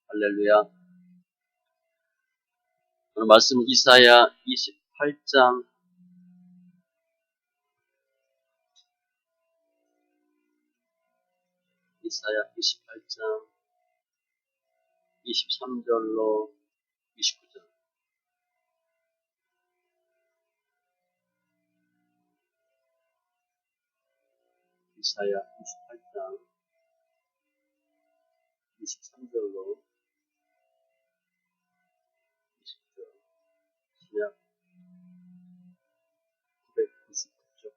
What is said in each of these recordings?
할렐루야. 오늘 말씀 이사야 28장 23절로 29절. 이사야 28장 23절로 29절. 시작 999쪽.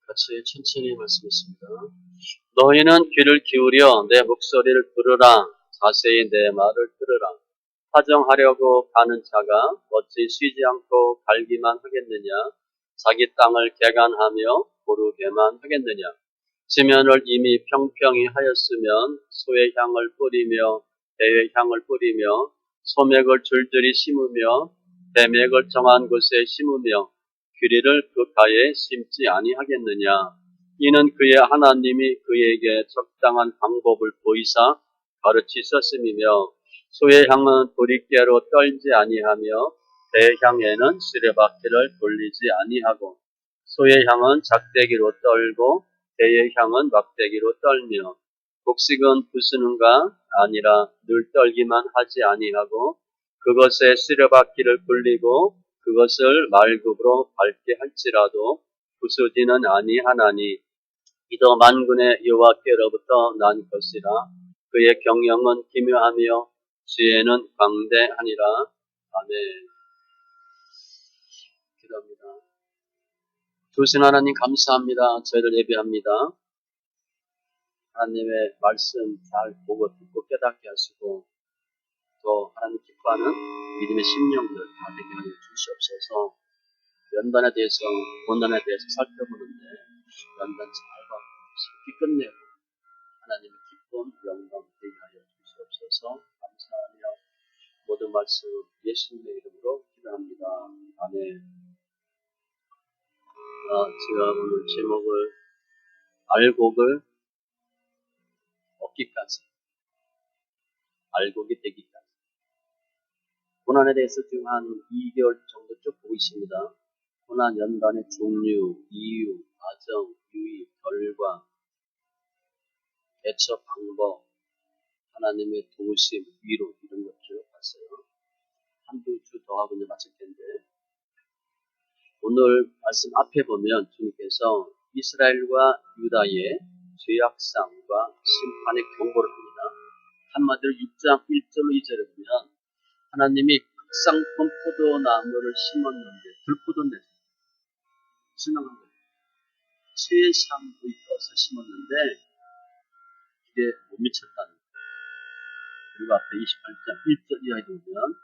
같이 천천히 말씀했습니다. 너희는 귀를 기울여 내 목소리를 들으라. 자세히 내 말을 들으라. 하정하려고 가는 자가 어찌 쉬지 않고 갈기만 하겠느냐? 자기 땅을 개간하며 고르게만 하겠느냐? 지면을 이미 평평히 하였으면 소의 향을 뿌리며 배의 향을 뿌리며 소맥을 줄줄이 심으며 대맥을 정한 곳에 심으며 규리를 그 가에 심지 아니하겠느냐? 이는 그의 하나님이 그에게 적당한 방법을 보이사 가르치셨음이며 소의 향은 보릿개로 떨지 아니하며 배의 향에는 수레바퀴를 돌리지 아니하고 소의 향은 작대기로 떨고 배의 향은 막대기로 떨며 곡식은 부수는가 아니라 늘 떨기만 하지 아니하고 그것에 수레바퀴를 굴리고 그것을 말굽으로 밟게 할지라도 부수지는 아니하나니 이도 만군의 여호와께로부터 난 것이라. 그의 경영은 기묘하며 지혜는 광대하니라. 아멘. 기도합니다. 주신 하나님 감사합니다. 저희를 예배합니다. 하나님의 말씀 잘 보고 듣고 깨닫게 하시고 또 하나님 기뻐하는 믿음의 심령들 다 되게 하여 주시옵소서. 연단에 대해서 본단에 대해서 살펴보는데 연단 잘 받고 쉽게 끝내고 하나님의 기쁨 영광 되게 하여 주시옵소서. 감사하며 모든 말씀 예수님의 이름으로 기도합니다. 아멘. 제가 오늘 제목을 알곡을 얻기까지, 알곡이 되기까지. 고난에 대해서 지금 한 2개월 정도 쭉 보고 있습니다. 고난 연단의 종류, 이유, 과정, 유의, 결과, 대처 방법, 하나님의 도우심, 위로 이런 것들을 봤어요. 한두 주 더 하고 이제 마칠 텐데 오늘 말씀 앞에 보면 주님께서 이스라엘과 유다의 죄악상과 심판의 경고를 합니다. 한마디로 6장 1절로 2절에 보면 하나님이 극상품 포도나무를 심었는데 들포도인데 실망한 거예요. 최상의 것을 심었는데 이게 못 미쳤다는 거예요. 그리고 앞에 28장 1절 이하에 보면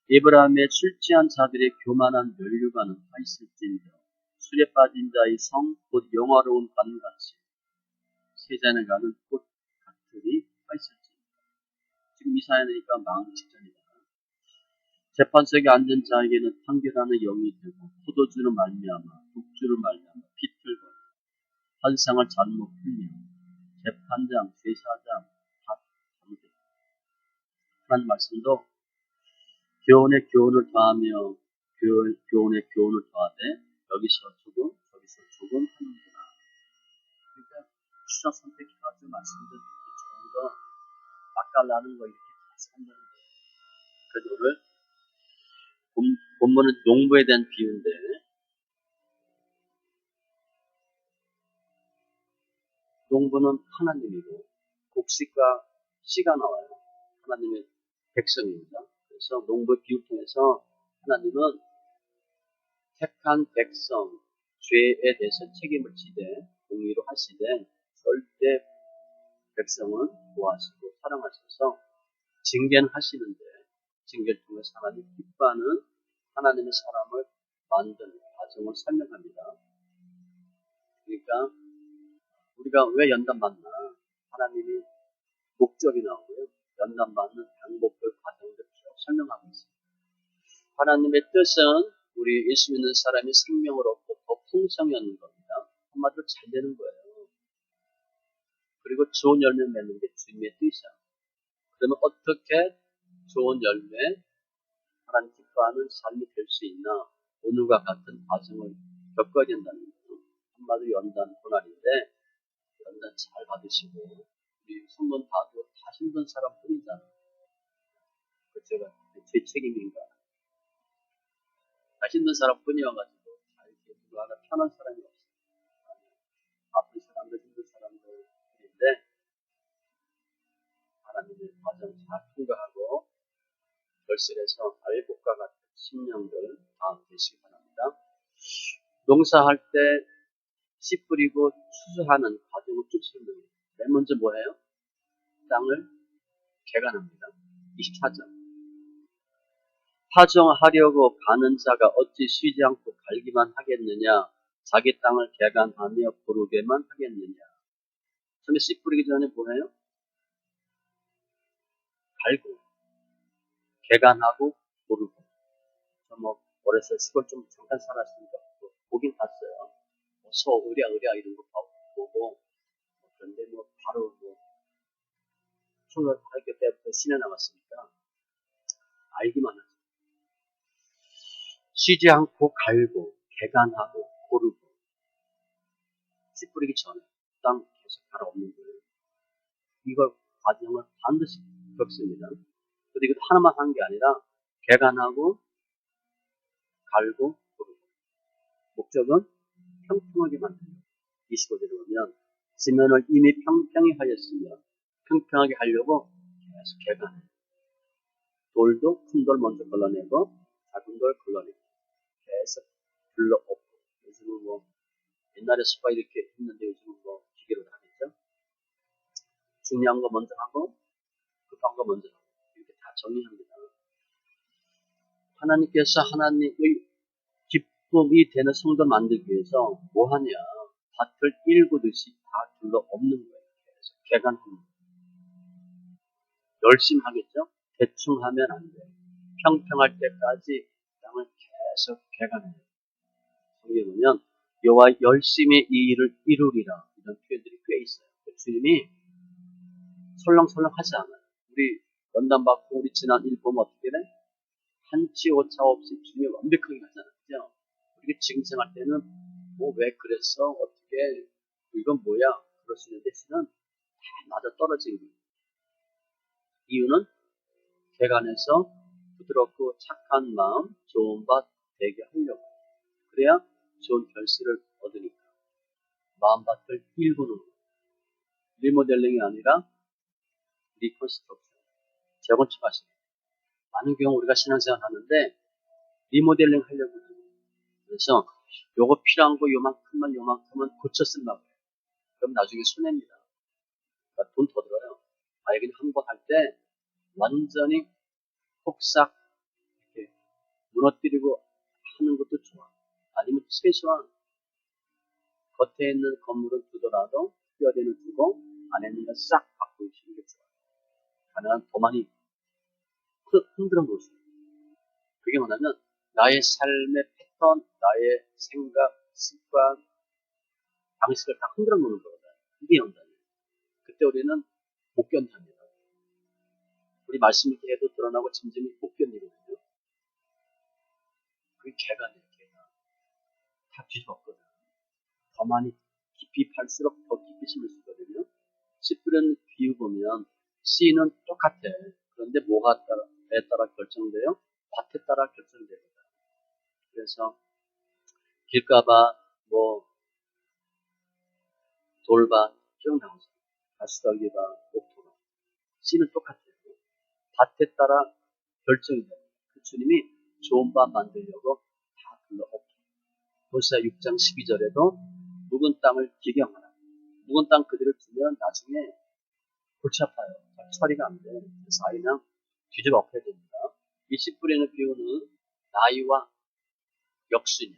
에브라임의 출지한 자들의 교만한 면류관은 다 있을진저 술에 빠진 자의 성 곧 영화로운 관같이 세잔을 가는 꽃 같으리 다 있을진저. 지금 이사야니까 망하기 직전이다. 재판석에 앉은 자에게는 판결하는 영이 되고 포도주를 말미암아 독주를 말미암아 비틀고 환상을 잘못 풀며 재판장, 제사장 다 잘못했다. 하나님 말씀도 교훈에 교훈을 더하며 교훈에 교훈을 더하되 여기서 조금 저기서 조금 하는구나. 그러니까 추적 선택해가지고 말씀들 조금 더 맛깔나는 거 이렇게 한다는 거예요. 그래서 오늘 본문은 농부에 대한 비유인데 농부는 하나님이고 곡식과 씨가 나와요. 하나님의 백성입니다. 그래서 농부의 비유 통해서 하나님은 택한 백성, 죄에 대해서 책임을 지되 공의로 하시되 절대 백성은 보호하시고 사랑하셔서 징계는 하시는데 징계를 통해서 하나님 기뻐하는 하나님의 사람을 만드는 과정을 설명합니다. 그러니까 우리가 왜 연단받나? 하나님이 목적이 나오고요. 연단받는 방법들 과정들 쭉 설명하고 있습니다. 하나님의 뜻은 우리 예수 믿는 사람이 생명을 얻고 더 풍성히 얻는 겁니다. 한마디로 잘 되는 거예요. 그리고 좋은 열매 맺는 게 주님의 뜻이야. 그러면 어떻게 좋은 열매, 하나님 기뻐하는 삶이 될 수 있나? 오늘과 같은 과정을 겪어야 된다는 거예요. 한마디로 연단 고난인데 연단 잘 받으시고 우리 성도 봐도 다 힘든 사람 뿐이잖아. 그 제가 제 책임인가? 다 힘든 사람 뿐이어가지고 다 이렇게 누구 하나 편한 사람이 없어요. 아픈 사람들, 힘든 사람들인데 하나님의 과정 잘 통과하고 결실해서 알곡과 같은 심령들 다 되시기 바랍니다. 농사할 때 씨 뿌리고 추수하는 과정을 쭉 설명해요. 맨 먼저 뭐예요? 땅을 개간합니다. 24장. 파종하려고 가는 자가 어찌 쉬지 않고 갈기만 하겠느냐? 자기 땅을 개간하며 고르게만 하겠느냐? 처음에 씨 뿌리기 전에 뭐예요? 갈고, 개간하고, 고르고. 저 뭐, 어렸을 때 시골 좀 잠깐 살았으니까 보긴 봤어요. 소, 의랴 이런 거 보고. 그런데 뭐, 바로 뭐, 초등학교 때부터 신에 나왔으니까 알기만 하죠. 쉬지 않고 갈고, 개간하고, 고르고. 씨 뿌리기 전에 땅 계속 갈아엎는 거예요. 이걸 과정을 반드시 겪습니다. 근데 이것도 하나만 한 게 아니라 개간하고 갈고 고르고 목적은 평평하게 만들고 25절에 보면 지면을 이미 평평히 하였으며 평평하게 하려고 계속 개간해요. 돌도 큰 돌 먼저 걸러내고 작은 돌 걸러내고 계속 둘러엎고 요즘은 뭐 옛날에 수가 이렇게 했는데 요즘은 뭐 기계로 다 하겠죠. 중요한 거 먼저 하고 급한 거 먼저 하고 이렇게 다 정리합니다. 하나님께서 하나님의 기쁨이 되는 성도 만들기 위해서 뭐 하냐? 밭을 일구듯이 다 둘러엎는 거예요. 그래서 개간하는 거예요. 열심히 하겠죠? 대충 하면 안 돼요. 평평할 때까지 땅을 계속 개간해요. 성경에 보면 여호와 열심히 이 일을 이루리라 이런 표현들이 꽤 있어요. 주님이 설렁설렁 하지 않아요. 우리 연단 받고 우리 지난 일 보면 어떻게 돼? 한치 오차 없이 주님이 완벽하게 하잖아요. 그죠? 우리가 지금 생활 때는 뭐 왜 그랬어? 어떻게 이건 뭐야? 그럴 수 있는데 신은 다 맞아 떨어진 거예요. 이유는 개간해서 부드럽고 착한 마음, 좋은 밭 되게 하려고. 그래야 좋은 결실을 얻으니까. 마음밭을 일구는 거예요. 리모델링이 아니라 리컨스트럭션. 재건축하시는 거예요. 많은 경우 우리가 신앙생활 하는데 리모델링 하려고 해요. 그래서 요거 필요한 거 요만큼만 고쳐 쓴다고 해요. 그럼 나중에 손해입니다. 그러니까 돈 더 들어요. 만약에 한 번 할 때 완전히 폭삭 이렇게 무너뜨리고 하는 것도 좋아. 아니면 최소한 겉에 있는 건물은 두더라도 뼈대는 두고 안에 있는 건 싹 바꾸시는 게 좋아요. 가능한 더 많이 흔들어 놓으세요. 그게 뭐냐면 나의 삶의 패턴, 나의 생각, 습관, 방식을 다 흔들어 놓는 거거든요. 이게 연단이에요. 그때 우리는 못 견딥니다. 우리 말씀 이렇게 해도 드러나고 짐짐이 못 견디거든요. 그게 개간이에요, 개간. 다 뒤집었거든. 더 많이 깊이 팔수록 더 깊이 심을 수 있거든요. 씨 뿌리는 비유 보면 씨는 똑같아. 그런데 뭐가 따라 결정돼요? 밭에 따라 결정되거든. 그래서 길가봐, 뭐 돌밭 쭉 나오죠. 가시더기밭, 옥토밭. 씨는 똑같아요. 밭에 따라 결정이 돼요. 그 주님이 좋은 밭 만들려고 다 둘러엎고. 호세아 6장 12절에도 묵은 땅을 기경하라. 묵은 땅 그대로 두면 나중에 골치 아파요. 처리가 안 돼요. 그래서 아이는 뒤집어 엎어야 됩니다. 이 씨 뿌리는 비유는 나이와 역순이야.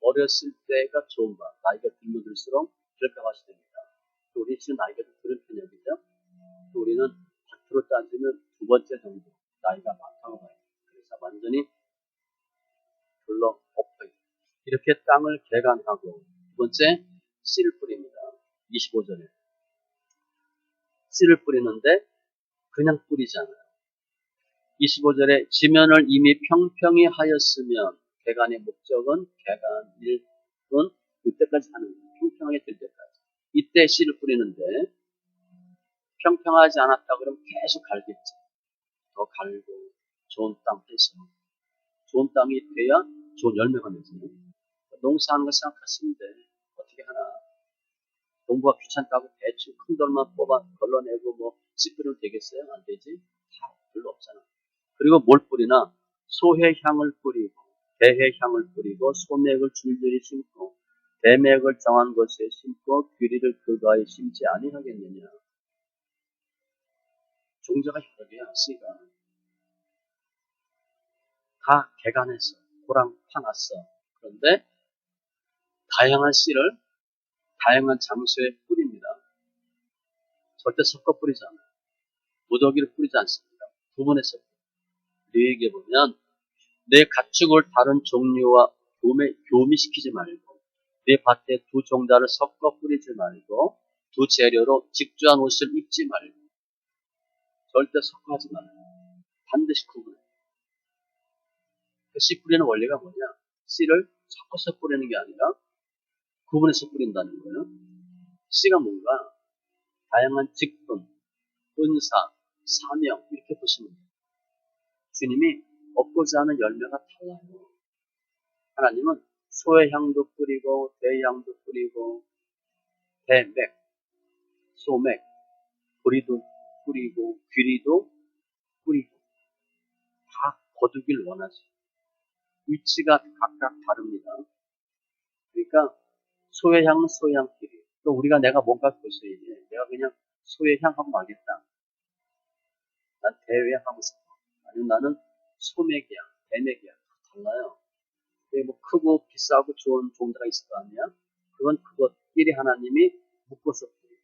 어렸을 때가 좋은 밭, 나이가 들면 들수록 결핍하시 됩니다. 또 우리 지금 나이가 좀 들은 편이죠. 또 우리는 밭으로 따지면 두 번째 정도 나이가 많다고 봐요. 그래서 완전히 불러 엎어요. 이렇게 땅을 개간하고 두 번째 씨를 뿌립니다. 25절에 씨를 뿌리는데 그냥 뿌리지 않아요. 25절에 지면을 이미 평평히 하였으면 개간의 목적은 개간 일은 이때까지 하는 거예요. 평평하게 될 때까지. 이때 씨를 뿌리는데 평평하지 않았다 그러면 계속 갈겠지. 더 갈고 좋은 땅 해서 좋은 땅이 돼야 좋은 열매가 나지. 농사하는 거 생각하시면 돼. 어떻게 하나. 농부가 귀찮다고 대충 큰 돌만 뽑아 걸러내고 뭐 씨 뿌리면 되겠어요? 안 되지? 다 별로 없잖아. 그리고 뭘 뿌리나? 소해향을 뿌리고 대해향을 뿌리고 소맥을 줄줄이 심고 대맥을 정한 곳에 심고 귀리를 그가에 심지 아니하겠느냐. 종자가 여러 개야. 씨가 다 개간했어. 고랑 파놨어. 그런데 다양한 씨를 다양한 장소에 뿌립니다. 절대 섞어 뿌리지 않아요. 무더기를 뿌리지 않습니다. 구분해서 우리에게 보면 내 가축을 다른 종류와 교미시키지 말고 내 밭에 두 종자를 섞어 뿌리지 말고 두 재료로 직주한 옷을 입지 말고 절대 섞어하지 말아요. 반드시 구분해요. 씨 뿌리는 원리가 뭐냐? 씨를 섞어서 뿌리는 게 아니라 구분해서 뿌린다는 거예요. 씨가 뭔가 다양한 직분, 은사, 사명 이렇게 보시면 돼요. 주님이 얻고자 하는 열매가 달라요. 하나님은 소의 향도 뿌리고 대향도 뿌리고 대맥, 소맥, 보리도 뿌리고 귀리도 뿌리고 다 거두길 원하죠. 위치가 각각 다릅니다. 그러니까 소의 향은 소의 향끼리 또 우리가 내가 뭔가 보셔야지 내가 그냥 소의 향하고 말겠다. 난 대외하고 싶어. 아니면 나는 소맥이야, 대맥이야. 달라요. 뭐 크고 비싸고 좋은 종자가 있을 거 아니야? 그건 그것끼리 하나님이 묶어서 뿌리고.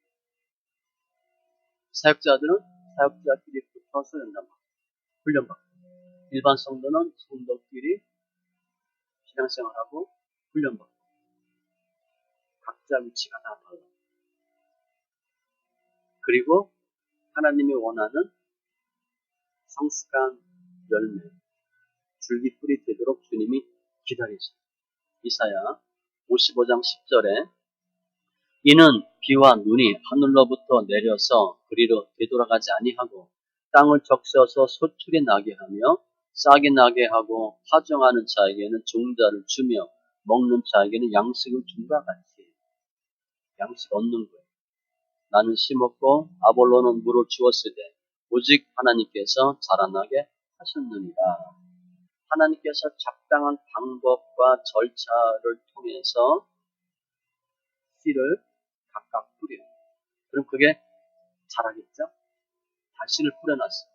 사역자들은 사역자끼리 붙어서 훈련받고. 일반 성도는 성도끼리 신앙생활하고 훈련받고. 각자 위치가 다 달라. 그리고 하나님이 원하는 성숙한 열매, 줄기 뿌리 되도록 주님이 기다리십니다. 이사야 55장 10절에 이는 비와 눈이 하늘로부터 내려서 그리로 되돌아가지 아니하고 땅을 적셔서 소출이 나게 하며 싹이 나게 하고 파종하는 자에게는 종자를 주며 먹는 자에게는 양식을 준과 같이 양식 얻는 거예요. 나는 심었고 아볼로는 물을 주었으되 오직 하나님께서 자라나게 하셨느니라. 하나님께서 적당한 방법과 절차를 통해서 씨를 각각 뿌려요. 그럼 그게 자라겠죠? 다시를 뿌려놨어요.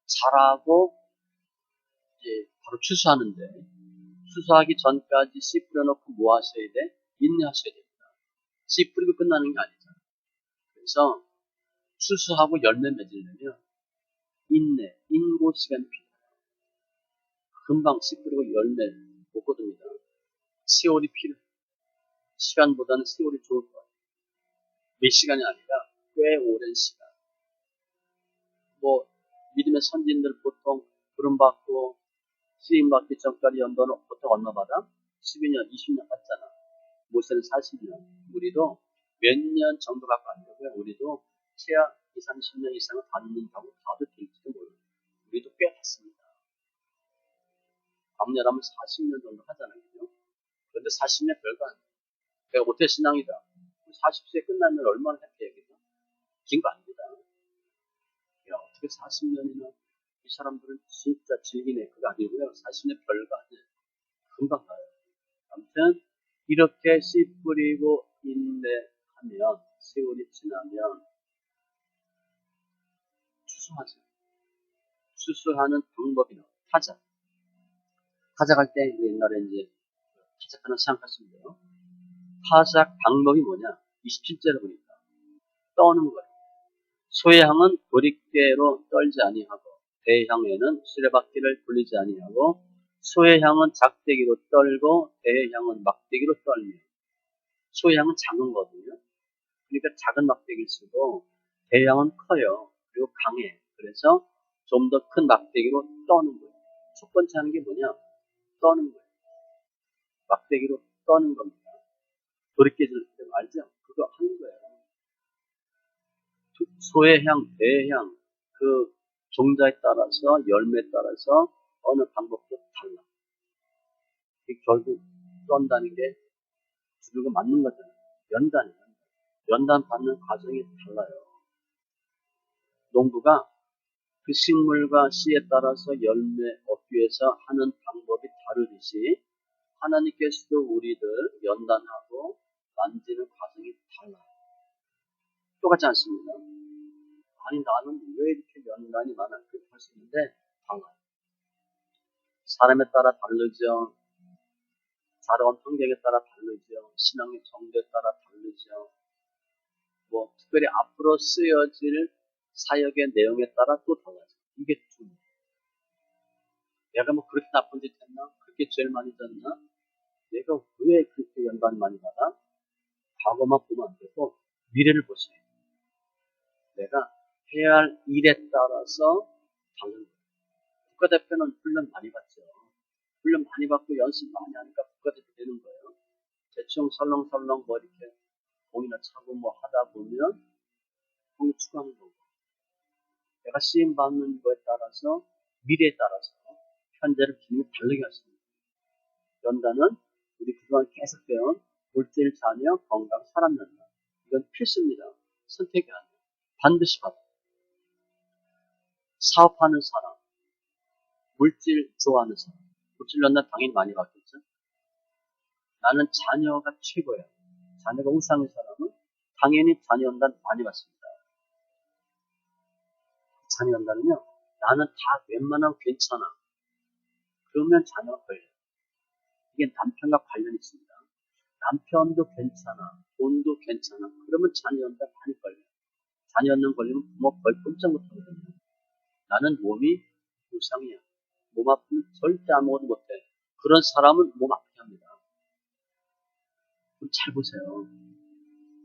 자라고 이제 바로 추수하는데 추수하기 전까지 씨 뿌려놓고 뭐 하셔야 돼? 인내하셔야 됩니다. 씨 뿌리고 끝나는 게 아니잖아요. 그래서 추수하고 열매 맺으려면 인내, 인고 시간이 필요해요. 금방 씨 뿌리고 열매 못 거둡니다. 세월이 필요해요. 시간보다는 세월이 좋을 거예요. 몇 시간이 아니라 꽤 오랜 시간. 뭐 믿음의 선진들 보통 부름받고 쓰임받기 전까지 연도는 보통 얼마 받아? 12년, 20년 받잖아. 모세는 40년. 우리도 몇 년 정도 갖고 안 되고요. 우리도 최하 20, 30년 이상은 받는다고 봐도 될지도 몰라요. 우리도 꽤 받습니다. 밤내라면 40년 정도 하잖아요. 그런데 40년 별거 아니에요. 내가 모태 신앙이다. 40세 끝나면 얼마나 했대, 얘기죠? 긴 거 아닙니다. 야, 어떻게 40년이나 이 사람들은 진짜 즐기네. 그거 아니고요. 40년 별거 아니에요. 금방 가요. 아무튼 이렇게 씨 뿌리고 인내하면 세월이 지나면 추수하죠. 추수하는 방법이 나와요. 타작. 타작할 때 우리 옛날에 이제 타작하는 생각하시면 돼요. 타작 방법이 뭐냐? 27절에 보니까 떠는 거예요. 소의 향은 도리깨로 떨지 아니하고 대향에는 수레바퀴를 돌리지 아니하고 소의 향은 작대기로 떨고 대의 향은 막대기로 떨며. 소의 향은 작은 거거든요. 그러니까 작은 막대기를 쓰고 대의 향은 커요. 그리고 강해. 그래서 좀 더 큰 막대기로 떠는 거예요. 첫 번째 하는 게 뭐냐? 떠는 거예요. 막대기로 떠는 겁니다. 돌이켜질 때 알죠? 그거 하는 거예요. 소의 향, 대의 향, 그 종자에 따라서 열매에 따라서 어느 방법도 달라. 결국 떤다는 게 두들겨 맞는 거잖아요. 연단이에요. 연단 받는 과정이 달라요. 농부가 그 식물과 씨에 따라서 열매 얻기 위해서 하는 방법이 다르듯이 하나님께서도 우리들 연단하고 만지는 과정이 달라요. 똑같지 않습니다. 아니 나는 왜 이렇게 연단이 많아? 그렇게 할 수 있는데 달라요. 사람에 따라 다르죠. 자라온 환경에 따라 다르죠. 신앙의 정도에 따라 다르죠. 뭐 특별히 앞으로 쓰여질 사역의 내용에 따라 또 달라져. 이게 중요해요. 내가 뭐 그렇게 나쁜 짓 했나? 그렇게 죄를 많이 졌나? 내가 왜 그렇게 연단을 많이 받아? 과거만 보면 안 되고 미래를 보세요. 내가 해야 할 일에 따라서 다른 거예요. 국가대표는 훈련 많이 받죠. 훈련 많이 받고 연습 많이 하니까 국가대표 되는 거예요. 대충 설렁설렁 뭐 이렇게 공이나 차고 뭐 하다 보면 공이 추가하는 거고. 내가 쓰임 받는 거에 따라서 미래에 따라서 현재를 기능이 다르게 하십니다. 연단은 우리 그동안 계속 배운 물질, 자녀, 건강, 사람 연단. 이건 필수입니다. 선택이 아니에요. 반드시 받아요. 사업하는 사람, 물질 좋아하는 사람. 물질 연단 당연히 많이 받겠죠. 나는 자녀가 최고야. 자녀가 우상인 사람은 당연히 자녀 연단 많이 받습니다. 자녀 연단은요, 나는 다 웬만하면 괜찮아. 그러면 자녀가 걸려요. 이게 남편과 관련이 있습니다. 남편도 괜찮아. 돈도 괜찮아. 그러면 자녀 연단 많이 걸려요. 자녀 연단 걸리면 부모 거의 꼼짝 못하거든요. 나는 몸이 우상이야. 몸 아프면 절대 아무것도 못해. 그런 사람은 몸 아프게 합니다. 그럼 잘 보세요.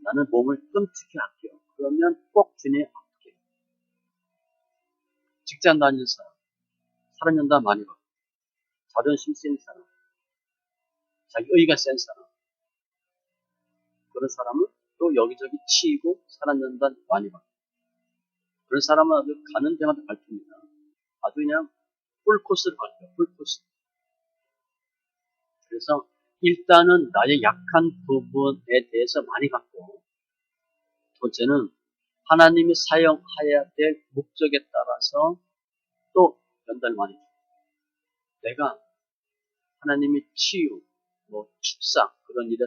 나는 몸을 끔찍히 아껴. 그러면 꼭 주님 아프게. 직장 다니는 사람, 사람 연단 많이 받고, 자존심 센 사람, 자기 의의가 센 사람, 그런 사람은 또 여기저기 치이고 사람 연단 많이 받고, 그런 사람은 아주 가는 데마다 갈깁니다. 아주 그냥 풀코스를 갈게요. 풀코스. 그래서 일단은 나의 약한 부분에 대해서 많이 받고, 둘째는 하나님이 사용해야 될 목적에 따라서 또 연단을 많이 해요. 내가 하나님이 치유, 뭐 축사 그런 일에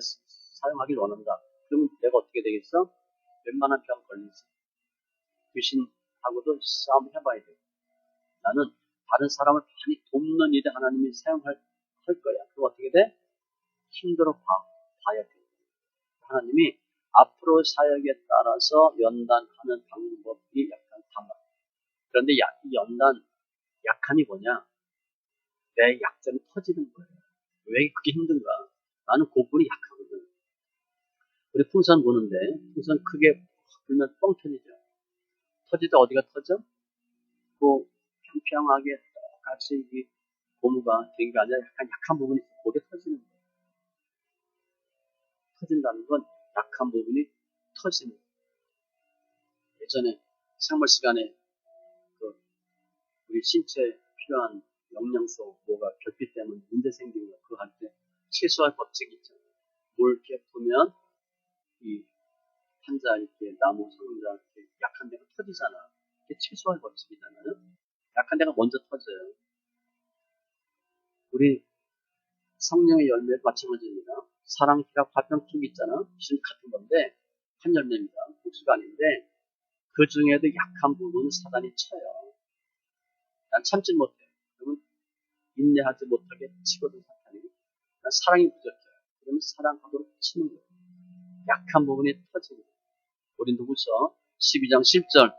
사용하길 원한다. 그러면 내가 어떻게 되겠어? 웬만한 병 걸리지. 귀신하고도 싸움 해봐야 돼. 나는 다른 사람을 많이 돕는 일에 하나님이 사용할 거야. 그럼 어떻게 돼? 힘들어 봐야 돼. 하나님이 앞으로 사역에 따라서 연단하는 방법이 약간 달라. 그런데 이 연단 약한이 뭐냐? 내 약점이 터지는 거예요. 왜 그게 힘든가? 나는 그 부분이 약하거든. 우리 풍선 보는데 풍선 크게 불면 뻥 터지죠. 터질 때 어디가 터져? 그 평평하게 똑같이 이 고무가 된 게 아니라 약간 약한 부분이 있어. 거기에 터지는 거예요. 터진다는 건 약한 부분이 터지는 거예요. 예전에 생물 시간에 그 우리 신체에 필요한 영양소 뭐가 결핍 때문에 문제 생기는 거 그거 할 때 최소화 법칙이 있잖아요. 물 이렇게 부으면 이 환자 이렇게 나무 상자 이렇게 약한 데가 터지잖아. 이게 최소화 법칙이잖아요. 약한 데가 먼저 터져요. 우리 성령의 열매도 마찬가지입니다. 사랑, 희락, 화평, 축 있잖아. 신 같은 건데 한 열매입니다. 복수가 아닌데 그 중에도 약한 부분은 사단이 쳐요. 난 참지 못해. 그러면 인내하지 못하게 치거든 사탄이. 난 사랑이 부족해요. 그러면 사랑하도록 치는 거예요. 약한 부분이 터지는 거예요. 고린도후서 12장 10절.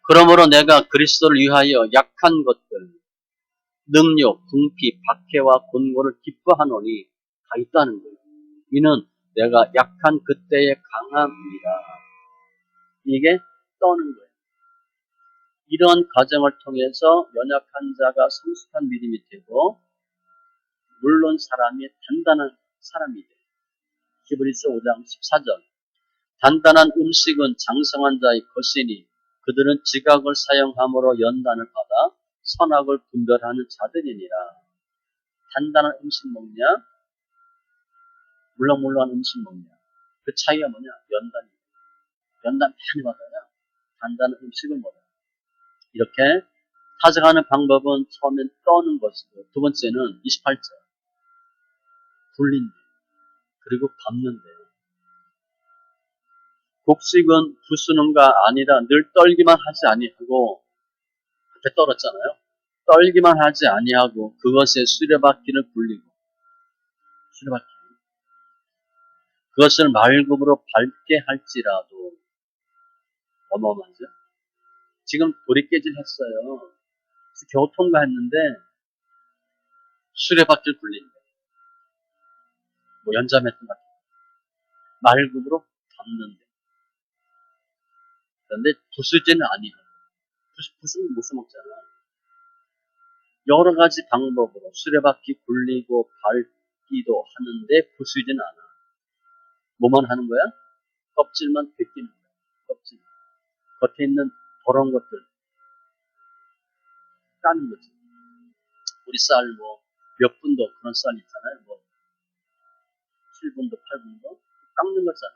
그러므로 내가 그리스도를 위하여 약한 것들, 능력, 궁피, 박해와 곤고를 기뻐하노니 다 있다는 거예요. 이는 내가 약한 그때의 강함이라. 이게 떠는 거예요. 이런 과정을 통해서 연약한 자가 성숙한 믿음이 되고, 물론 사람이 단단한 사람이 돼요. 히브리서 5장 14절. 단단한 음식은 장성한 자의 것이니 그들은 지각을 사용함으로 연단을 받아 선악을 분별하는 자들이니라. 단단한 음식 먹냐? 물렁물렁한 음식 먹냐? 그 차이가 뭐냐? 연단이에요. 연단 많이 받아야 단단한 음식을 먹어요. 이렇게 타정하는 방법은 처음엔 떠는 것이고, 두 번째는 28절. 굴린대. 그리고 밟는대. 곡식은 부수는가 아니라 늘 떨기만 하지 아니하고, 그때 떨었잖아요. 떨기만 하지 아니하고 그것에 수레바퀴를 굴리고, 수레바퀴. 그것을 말굽으로 밟게 할지라도. 어마어마하죠? 지금 돌이 깨질했어요. 그래서 겨우 통과했는데 수레바퀴를 굴린대. 뭐 연자매트 같은 말굽으로 밟는데. 그런데 부수지는 아니하고. 부수면 못 써먹잖아. 여러 가지 방법으로 수레바퀴 굴리고 밟기도 하는데 부수지는 않아. 뭐만 하는 거야? 껍질만 벗기는 거야. 껍질. 겉에 있는 더러운 것들 까는 거지. 우리 쌀 몇 분도 그런 쌀 있잖아요. 7분도 8분도 깎는 거잖아.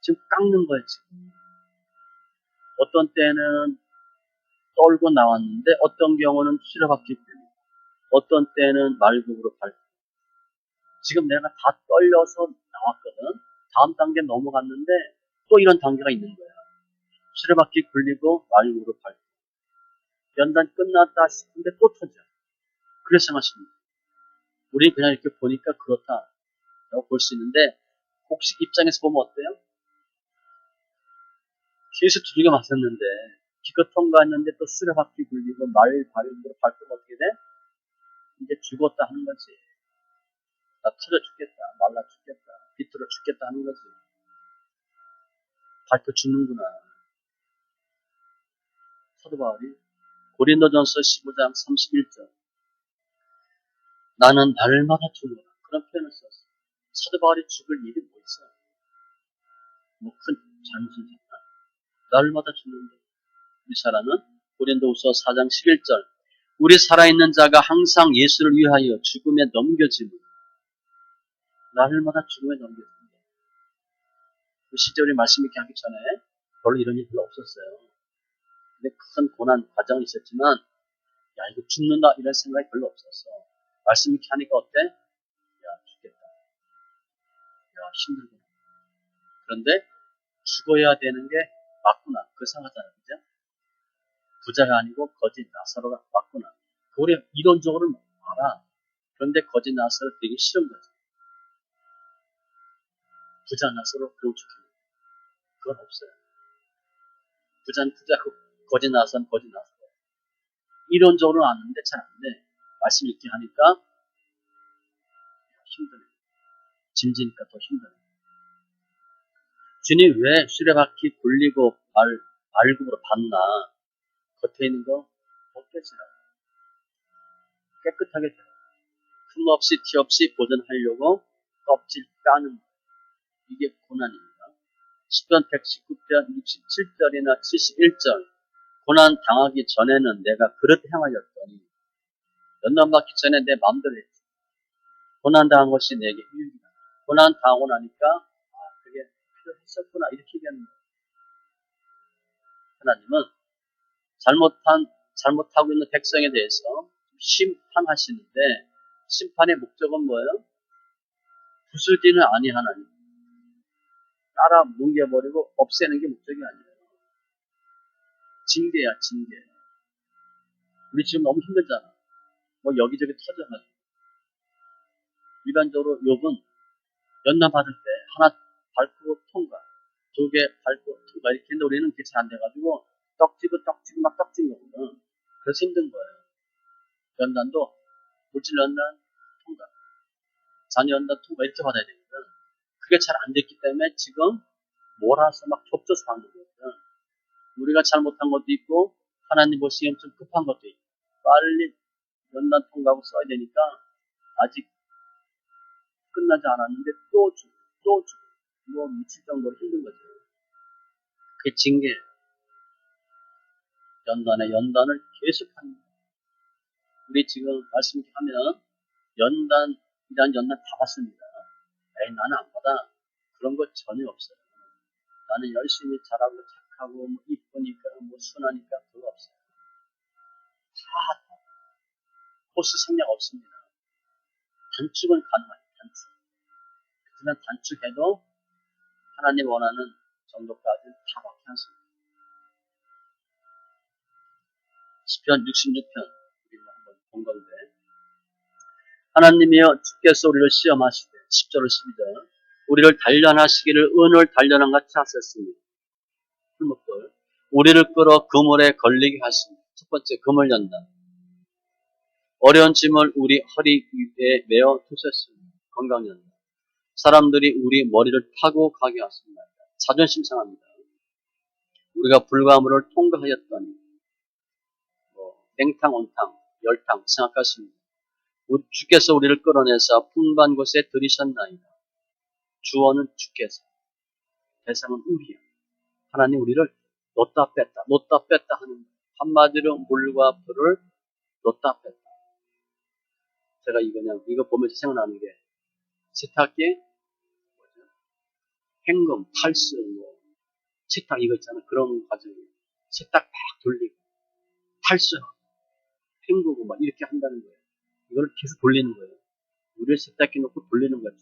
지금 깎는 거야 지금. 어떤 때는 떨고 나왔는데 어떤 경우는 수레바퀴 굴리고, 어떤 때는 말굽으로 밟고. 지금 내가 다 떨려서 나왔거든. 다음 단계 넘어갔는데 또 이런 단계가 있는 거야. 수레바퀴 굴리고 말굽으로 밟고. 연단 끝났다 싶은데 또 터져. 그래서 생각하십니다. 우리 그냥 이렇게 보니까 그렇다라고 볼 수 있는데, 혹시 입장에서 보면 어때요? 계속 두들겨 맞았는데 기껏 통과했는데 또 수레바퀴 굴리고 말굽으로 밟으면 어떻게 돼? 이제 죽었다 하는 거지. 나 터져 죽겠다, 말라 죽겠다, 비틀어 죽겠다 하는 거지. 밟혀 죽는구나. 사도 바울이 고린도전서 15장 31절. 나는 날마다 죽노라. 그런 표현을 썼어. 사도 바울이 죽을 일이 뭐 있어요? 뭐 큰 잘못을 했나? 날마다 죽는데. 우리 사람은 고린도후서 4장 11절. 우리 살아있는 자가 항상 예수를 위하여 죽음에 넘겨지는. 날마다 죽음에 넘겨집니다. 그 시절에 말씀 있게 하기 전에 별로 이런 일이 별로 없었어요. 근데 큰 고난 과정이 있었지만, 야, 이거 죽는다 이런 생각이 별로 없었어. 말씀 있게 하니까 어때? 야, 죽겠다. 야, 힘들구나. 그런데 죽어야 되는 게 맞구나. 그 생각하잖아요. 그죠? 부자가 아니고 거짓 나사로가 맞구나. 그걸 이론적으로는 알아. 그런데 거짓 나사로 되게 싫은 거지. 부자 나사로 그러면 좋겠네. 그건 없어요. 부자는 부자고 거짓 나사는 거짓 나사. 이론적으로는 아는데 잘 안 돼. 말씀 읽게 하니까 힘드네. 짐지니까 더 힘드네. 주님 왜 수레바퀴 굴리고 말굽으로 밟나? 겉에 있는 거 벗겨지라고. 깨끗하게 되라고. 흠 없이 티 없이 보존하려고 껍질 까는 거. 이게 고난입니다. 시편 119편 67절이나 71절. 고난 당하기 전에는 내가 그릇 행하였더니 연단 받기 전에 내 마음대로 했지. 고난 당한 것이 내게 유익이다. 고난 당하고 나니까 그게 필요했었구나 이렇게 얘기하는 거예요. 하나님은 잘못하고 있는 백성에 대해서 심판하시는데, 심판의 목적은 뭐예요? 부수지는 아니하나니 따라 뭉개버리고 없애는 게 목적이 아니에요. 징계야, 징계. 우리 지금 너무 힘들잖아. 여기저기 터져가지고. 일반적으로 욥은 연단 받을 때 하나 밟고 통과, 두 개 밟고 통과 이렇게 했는데 우리는 그게 잘 안 돼가지고 떡지고 막 떡진 거거든. 그래서 힘든 거예요. 연단도 물질 연단 통과, 자녀 연단 통과 이렇게 받아야 되거든. 그게 잘 안 됐기 때문에 지금 몰아서 막 좁혀서 하는 거거든. 우리가 잘못한 것도 있고 하나님 보시기엔 좀 급한 것도 있고 빨리 연단 통과하고 써야 되니까 아직 끝나지 않았는데 또 주고 또 주고 뭐 미칠 정도로 힘든 거죠. 그게 징계. 연단에 연단을 계속하는 거예요. 우리 지금 말씀 이렇게 하면 연단이란 연단 다 받습니다. 에이 나는 안 받아. 그런 거 전혀 없어요. 나는 열심히 잘하고 착하고 뭐 이쁘니까 뭐 순하니까 그거 없어요. 다 코스 생략 없습니다. 단축은 가능해요. 단축. 그렇지만 단축해도 하나님 원하는 정도까지는 다 받지 않습니다. 시편 66편 우리 한번 본 건데 하나님이여 주께서 우리를 시험하시되 10절 12절 우리를 단련하시기를 은을 단련한 같이 하셨습니다. 풀목들 우리를 끌어 그물에 걸리게 하십니다. 첫 번째 그물 연단. 어려운 짐을 우리 허리 위에 메어 두셨습니다. 건강 연단. 사람들이 우리 머리를 타고 가게 하십니다. 자존심 상합니다. 우리가 불가물을 통과하였더니 냉탕, 온탕, 열탕 생각하십니다. 주께서 우리를 끌어내서 풍부한 곳에 들이셨나이다. 주어는 주께서, 대상은 우리야. 하나님 우리를 놓다 뺐다 하는 한마디로 물과 불을 놓다 뺐다. 제가 이거 보면서 생각나는 게 세탁기, 헹금, 탈수, 세탁 이거 있잖아. 그런 과정이에요. 세탁 막 돌리고, 탈수, 헹구고 막 이렇게 한다는 거예요. 이걸 계속 돌리는 거예요. 우리를 세탁기 놓고 돌리는 거죠.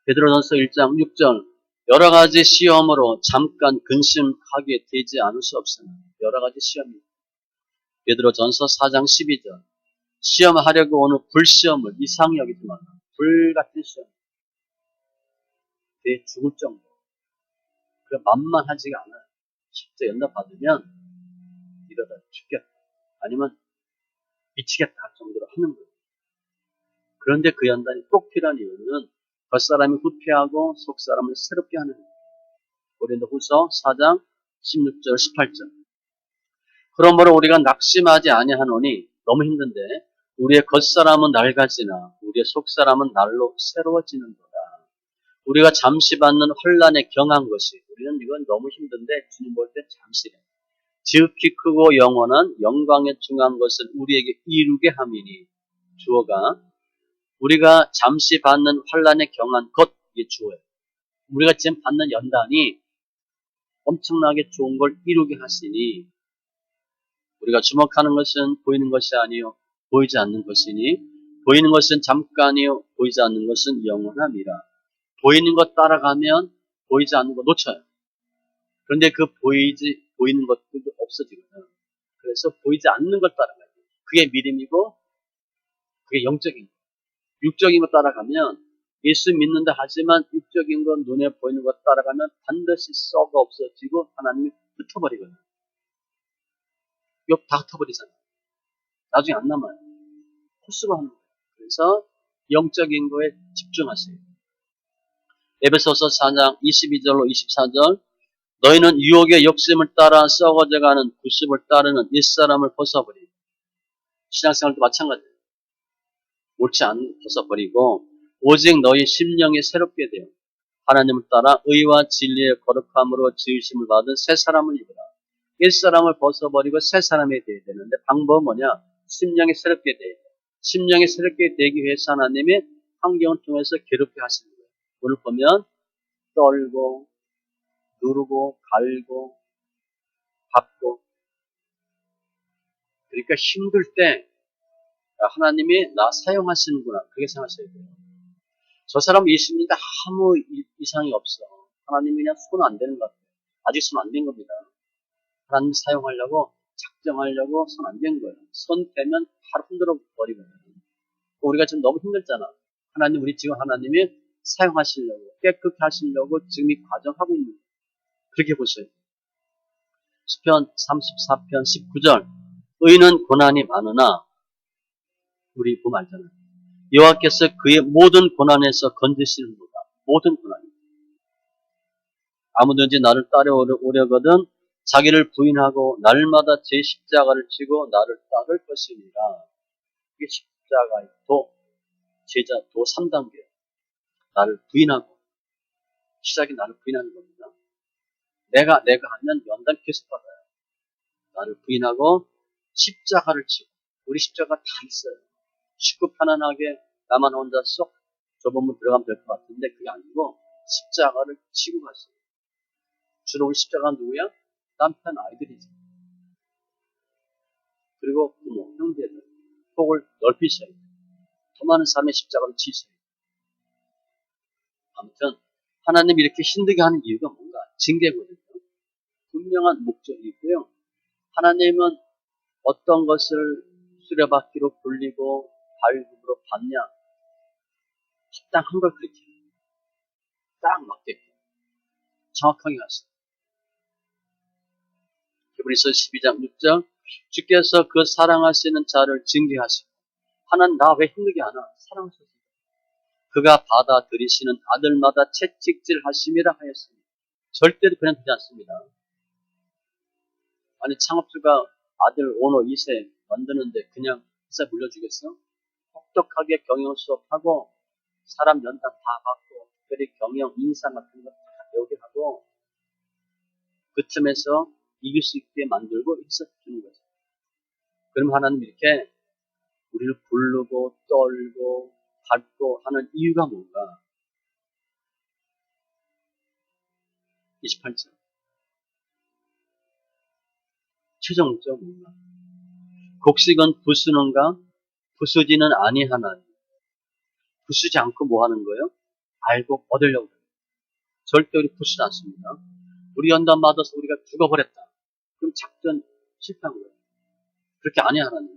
베드로전서 1장 6절 여러 가지 시험으로 잠깐 근심하게 되지 않을 수 없으나 여러 가지 시험이 베드로전서 4장 12절 시험하려고 오는 불시험을 이상히 여기지 말라. 불같은 시험. 내 죽을 정도. 그래 만만하지가 않아요. 10대 연답 받으면 이러다 죽겠다. 아니면 미치겠다 할 정도로 하는 거예요. 그런데 그 연단이 꼭 필요한 이유는 겉사람이 후퇴하고 속사람을 새롭게 하는 거예요. 고린도후서 4장 16절 18절 그러므로 우리가 낙심하지 아니하노니 너무 힘든데 우리의 겉사람은 낡아지나 우리의 속사람은 날로 새로워지는도다. 우리가 잠시 받는 환난에 경한 것이 우리는 이건 너무 힘든데 주님 볼 때 잠시래. 지극히 크고 영원한 영광에 중한 것을 우리에게 이루게 함이니 주어가 우리가 잠시 받는 환난에 경한 것 이게 주어예요. 우리가 지금 받는 연단이 엄청나게 좋은 걸 이루게 하시니 우리가 주목하는 것은 보이는 것이 아니요 보이지 않는 것이니 보이는 것은 잠깐이요 보이지 않는 것은 영원함이라. 보이는 것 따라가면 보이지 않는 거 놓쳐요. 그런데 그 보이는 것들도 없어지거든. 그래서 보이지 않는 걸 따라가야 돼요. 그게 믿음이고 그게 영적인 거. 육적인 거 따라가면 예수 믿는다 하지만 육적인 건 눈에 보이는 것 따라가면 반드시 썩어 없어지고 하나님이 흩어버리거든. 욕 다 흩어버리잖아. 나중에 안 남아요. 코스로 하는 거예요. 그래서 영적인 거에 집중하세요. 에베소서 4장 22절로 24절 너희는 유혹의 욕심을 따라 썩어져가는 구습을 따르는 옛사람을 벗어버리고 신앙생활도 마찬가지예요. 옳지 않은 벗어버리고 오직 너희 심령이 새롭게 되어 하나님을 따라 의와 진리의 거룩함으로 지으심을 받은 새 사람을 입으라. 옛사람을 벗어버리고 새 사람이 되어야 되는데 방법은 뭐냐? 심령이 새롭게 돼야 돼요. 심령이 새롭게 되기 위해서 하나님이 환경을 통해서 괴롭게 하시는 거예요. 오늘 보면 떨고 누르고 갈고 밟고 그러니까 힘들 때 하나님이 나 사용하시는구나 그렇게 생각하셔야 돼요. 저 사람 예수 믿는데 아무 이상이 없어. 하나님이 그냥 손 안 대는 것 같아요. 아직 손 안 댄 겁니다. 하나님 사용하려고 작정하려고 손 안 댄 거예요. 손 대면 바로 흔들어 버리거든요. 우리가 지금 너무 힘들잖아. 하나님 우리 지금 하나님이 사용하시려고 깨끗게 하시려고 지금 이 과정하고 있는 거예요. 그렇게 보세요. 시편 34편 19절 의인은 고난이 많으나 우리 보면 알잖아요. 여호와께서 그의 모든 고난에서 건지시는 거다. 모든 고난. 아무든지 나를 따라오려거든 자기를 부인하고 날마다 제 십자가를 지고 나를 따를 것이니라. 이게 십자가의 제자 도 3단계. 나를 부인하고 시작이 나를 부인하는 겁니다. 내가 하면 연단 계속 받아요. 나를 부인하고 십자가를 지고 우리 십자가 다 있어요. 쉽고 편안하게 나만 혼자 쏙 좁은 문 들어가면 될 것 같은데 그게 아니고 십자가를 지고 갔어요. 주로 우리 십자가는 누구야? 남편 아이들이죠. 그리고 부모, 형제들 폭을 넓히셔야 돼요. 더 많은 삶의 십자가를 지셔야 돼요. 아무튼 하나님이 이렇게 힘들게 하는 이유가 뭔가? 징계거든요. 분명한 목적이 있고요. 하나님은 어떤 것을 수레바퀴로 굴리고 발굽으로 받냐? 적당한 걸 그렇게 딱 맞게끔 정확하게 하시다. 히브리서 12장 6절 주께서 그 사랑하시는 자를 징계하시고 하나님 나 왜 힘들게 하나? 사랑하셨습니다. 그가 받아들이시는 아들마다 채찍질 하심이라 하였습니다. 절대로 그냥 되지 않습니다. 아니 창업주가 아들 오너 2세 만드는데 그냥 회사 물려주겠어? 똑똑하게 경영 수업하고 사람 연단 다 받고 특별히 경영 인상 같은 거 다 배우게 하고 그 틈에서 이길 수 있게 만들고 있어 주는 거죠. 그럼 하나님 이렇게 우리를 부르고 떨고 밟고 하는 이유가 뭔가? 28절 최종 목적 뭔가? 곡식은 부수는가? 부수지는 아니하나니. 부수지 않고 뭐 하는 거예요? 알고 얻으려고 해요. 절대 우리 부수지 않습니다. 우리 연단 받아서 우리가 죽어버렸다. 그럼 작전 실패한 거예요. 그렇게 안 해, 하나님.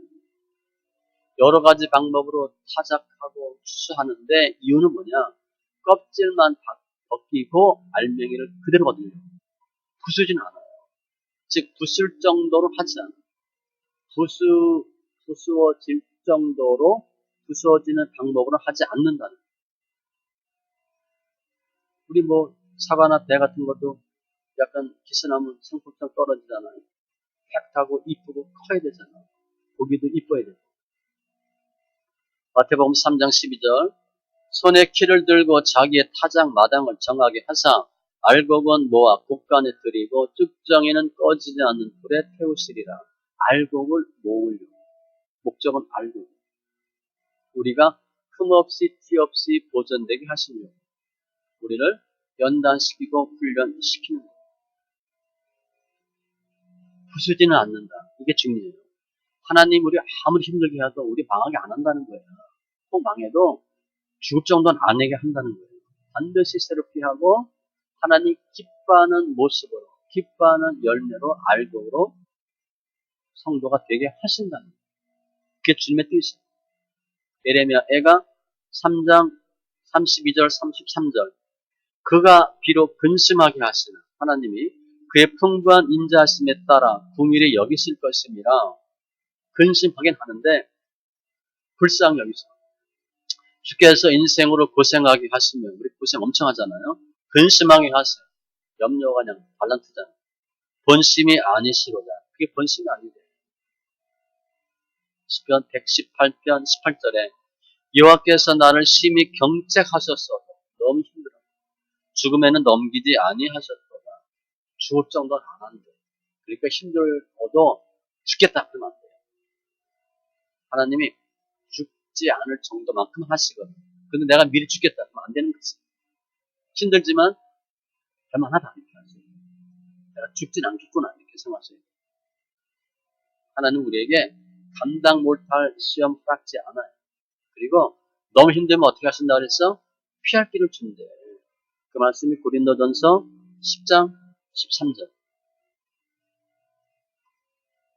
여러 가지 방법으로 타작하고 추수하는데 이유는 뭐냐? 껍질만 벗기고 알맹이를 그대로 얻으려고. 부수지는 않아요. 즉, 부술 정도로 하지 않아요. 부수어질 정도로 부수어지는 방법으로 하지 않는다는 거예요. 우리 뭐 사과나 배 같은 것도 약간 기스나면 성품상 떨어지잖아요. 깨끗하고 이쁘고 커야 되잖아요. 보기도 이뻐야 되고. 마태복음 3장 12절 손에 키를 들고 자기의 타작 마당을 정하게 하사 알곡은 모아 곡간에 들이고 쭉정이는 꺼지지 않는 불에 태우시리라. 알곡을 모으려고. 목적은 알곡. 우리가 흠없이 티 없이 보존되게 하시려고. 우리를 연단시키고 훈련시키는 것. 부수지는 않는다. 이게 중요해요. 하나님 우리 아무리 힘들게 해도 우리 망하게 안 한다는 거예요. 또 망해도 죽을 정도는 안 하게 한다는 거예요. 반드시 새롭게하고 하나님 기뻐하는 모습으로 기뻐하는 열매로 알곡으로 성도가 되게 하신다는 거예요. 그게 주님의 뜻이에요. 예레미야 애가 3장 32절 33절 그가 비록 근심하게 하시나 하나님이 그의 풍부한 인자하심에 따라 궁일이 여기실 것임이라 근심하긴 하는데 불쌍히 여기죠. 주께서 인생으로 고생하게 하시면 우리 고생 엄청 하잖아요. 근심하게 하세요. 염려가 그냥 발란트잖아요. 본심이 아니시로다. 그게 본심이 아니래. 시편 118편 18절에 여호와께서 나를 심히 경책하셨어도 너무 힘들어. 죽음에는 넘기지 아니하셨도다. 죽을 정도는 안 한대. 그러니까 힘들어도 죽겠다 그러면 안 돼요. 하나님이 죽지 않을 정도만큼 하시거든. 근데 내가 미리 죽겠다 그러면 안 되는 거지. 힘들지만 할만하다 이렇게 하세요. 내가 죽진 않겠구나 이렇게 생각하세요. 하나님 우리에게 감당 못할 시험 허락지 않아요. 그리고 너무 힘들면 어떻게 하신다 그랬어? 피할 길을 준대. 그 말씀이 고린도전서 10장 13절.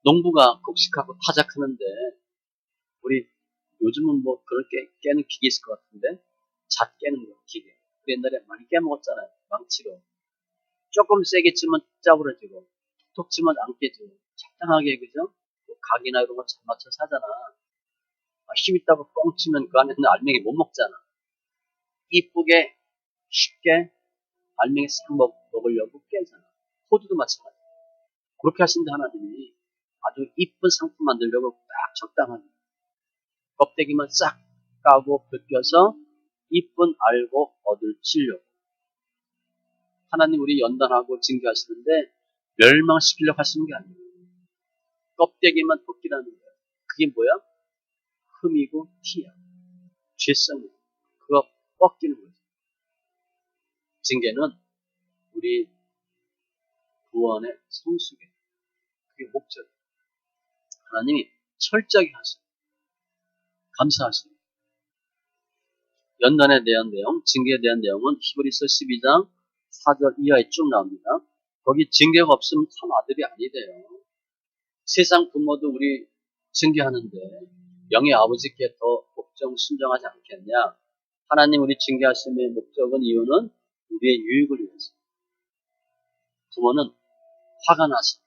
농부가 곡식하고 타작하는데 우리 요즘은 뭐 그렇게 깨는 기계 있을 것 같은데 잣 깨는 거 기계. 우리 옛날에 많이 깨먹었잖아요. 망치로. 조금 세게 치면 짜부러지고 톡 치면 안 깨지고 적당하게 그죠? 각이나 이런 거 잘 맞춰서 하잖아. 힘 있다고 뻥 치면 그 안에 있는 알맹이 못 먹잖아. 이쁘게 쉽게 알맹이 싹 먹으려고 깨잖아. 호두도 마찬가지야. 그렇게 하신다 하나님이 아주 이쁜 상품 만들려고 딱 적당한 껍데기만 싹 까고 벗겨서 이쁜 알고 얻을 치려고. 하나님 우리 연단하고 징계하시는데 멸망시키려고 하시는 게 아니에요. 껍데기만 벗기라는 거예요. 그게 뭐야? 흠이고 티야. 죄성이에요. 그거 벗기는 거죠. 징계는 우리 구원의 성수계. 그게 목적이에요. 하나님이 철저하게 하시고 감사하시고 연단에 대한 내용, 징계에 대한 내용은 히브리서 12장 4절 이하에 쭉 나옵니다. 거기 징계가 없으면 참 아들이 아니래요. 세상 부모도 우리 징계하는데 영의 아버지께 더 복종 순종하지 않겠냐? 하나님 우리 징계하심의 목적은 이유는 우리의 유익을 위해서. 부모는 화가 나서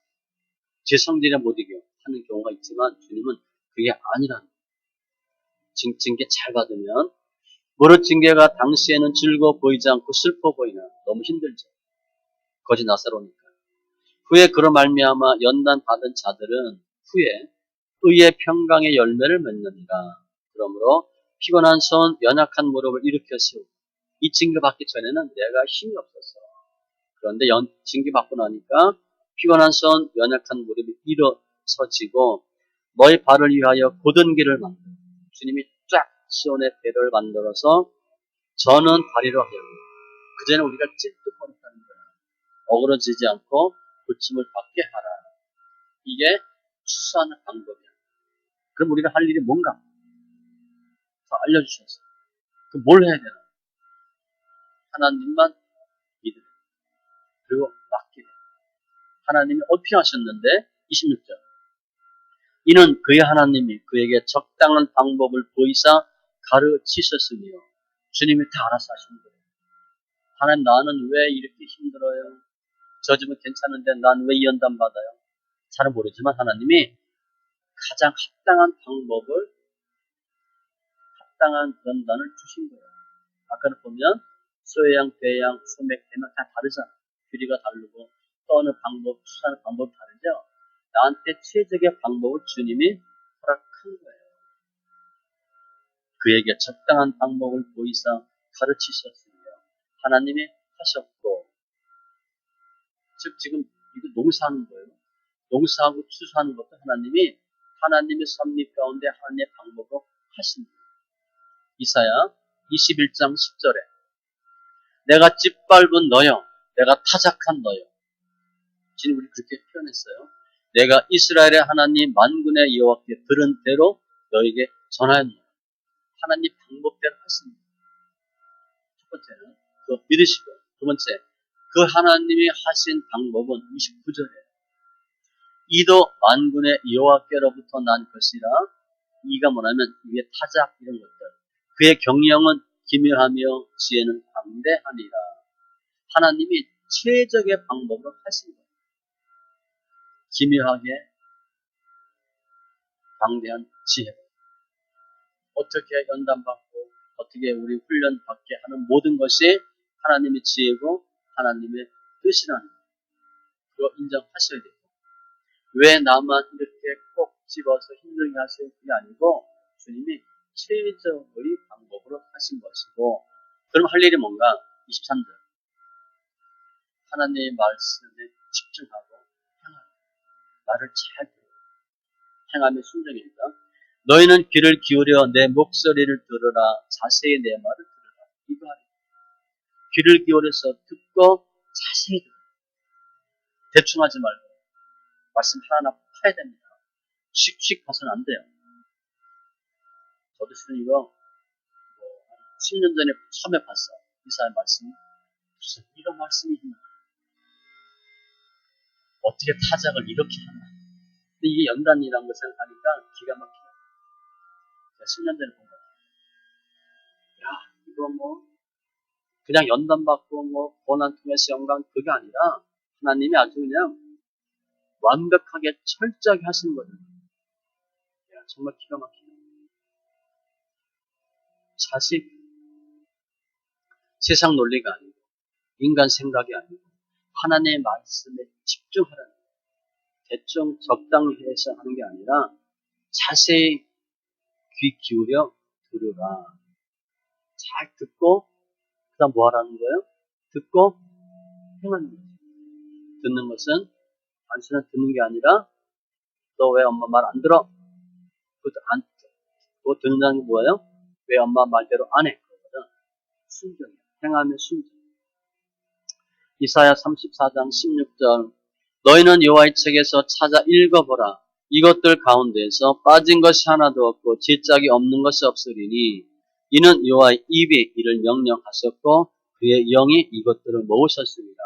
제 성질에 못 이겨 하는 경우가 있지만 주님은 그게 아니라는 거예요. 징계 잘 받으면 무릇 징계가 당시에는 즐거워 보이지 않고 슬퍼 보이나 너무 힘들죠. 거지 나사로니까. 후에 그로 말미암아 연단 받은 자들은 후에 의의 평강의 열매를 맺느니라. 그러므로 피곤한 손 연약한 무릎을 일으켜 세우고 이 징계 받기 전에는 내가 힘이 없었어. 그런데 징계 받고 나니까 피곤한 손 연약한 무릎이 일어서지고 너의 발을 위하여 곧은 길을 만들어. 주님이 쫙 시온의 배를 만들어서 저는 다리로 하려고. 그전에 우리가 찔뚝거렸다는 거야. 어그러지지 않고 고침을 받게 하라. 이게 추수하는 방법이야. 그럼 우리가 할 일이 뭔가? 더 알려주셨어요. 그럼 뭘 해야 되나? 하나님만 믿으래. 그리고 맡기래. 하나님이 어떻게 하셨는데? 26절. 이는 그의 하나님이 그에게 적당한 방법을 보이사 가르치셨으며 주님이 다 알아서 하신 거예요. 하나님 나는 왜 이렇게 힘들어요? 저 집은 괜찮은데 난 왜 이 연단 받아요? 잘은 모르지만 하나님이 가장 합당한 방법을 합당한 연단을 주신 거예요. 아까는 보면 소양, 배양, 소맥, 대면 다 다르잖아. 길이가 다르고 또 어느 방법, 추사하는 방법이 다르죠. 나한테 최적의 방법을 주님이 허락한 거예요. 그에게 적당한 방법을 보이사 가르치셨으며 하나님이 하셨고 즉 지금 이거 농사하는 거예요. 농사하고 추수하는 것도 하나님의 섭리 가운데 하나님의 방법으로 하신 거예요. 이사야 21장 10절에 내가 짓밟은 너여 내가 타작한 너여 주님 우리 그렇게 표현했어요. 내가 이스라엘의 하나님 만군의 여호와께 들은 대로 너에게 전하였노라. 하나님 방법대로 하십니다. 첫 번째는 그거 믿으시고 두 번째 그 하나님이 하신 방법은 29절에 이도 만군의 여호와께로부터 난 것이라. 이가 뭐냐면 이게 타작 이런 것들. 그의 경영은 기묘하며 지혜는 방대하니라. 하나님이 최적의 방법으로 하신 거예요. 기묘하게 방대한 지혜로. 어떻게 연단받고 어떻게 우리 훈련받게 하는 모든 것이 하나님의 지혜고 하나님의 뜻이라는 거예요. 그거 인정하셔야 돼요. 왜 나만 이렇게 꼭 집어서 힘들게 하세요? 그게 아니고 주님이 최적의 방법으로 하신 것이고 그럼 할 일이 뭔가? 23절 하나님의 말씀에 집중하고 행하라. 말을 잘 들어. 행함의 순종입니다. 너희는 귀를 기울여 내 목소리를 들으라. 자세히 내 말을 들으라. 이거 하라. 귀를 기울여서 듣고 자세히 들으라. 대충 하지 말고 말씀 하나하나 파야 됩니다. 씩씩 봐서는 안 돼요. 저도 지금 이거 10년 전에 처음에 봤어. 이사의 말씀. 무슨 이런 말씀이 있나. 어떻게 타작을 이렇게 하나. 근데 이게 연단이라는 걸 생각하니까 기가 막히다. 10년 전에 본 거야. 야, 이거 그냥 연단받고 고난 통해서 영광 그게 아니라 하나님이 아주 그냥 완벽하게 철저하게 하시는 거예요. 정말 기가 막히다. 자식, 세상 논리가 아니고 인간 생각이 아니고 하나님의 말씀에 집중하라는 거예요. 대충 적당히 해서 하는 게 아니라 자세히 귀 기울여 들으라. 잘 듣고 그 다음 뭐 하라는 거예요? 듣고 행하는 거예요. 듣는 것은 단순한 듣는 게 아니라 너 왜 엄마 말 안 들어? 그거 듣는다는 게 뭐예요? 왜 엄마 말대로 안 해? 그거거든. 순종이야. 행하면 순종. 이사야 34장 16절 너희는 여호와의 책에서 찾아 읽어보라. 이것들 가운데에서 빠진 것이 하나도 없고 지짝이 없는 것이 없으리니 이는 여호와의 입이 이를 명령하셨고 그의 영이 이것들을 모으셨습니다.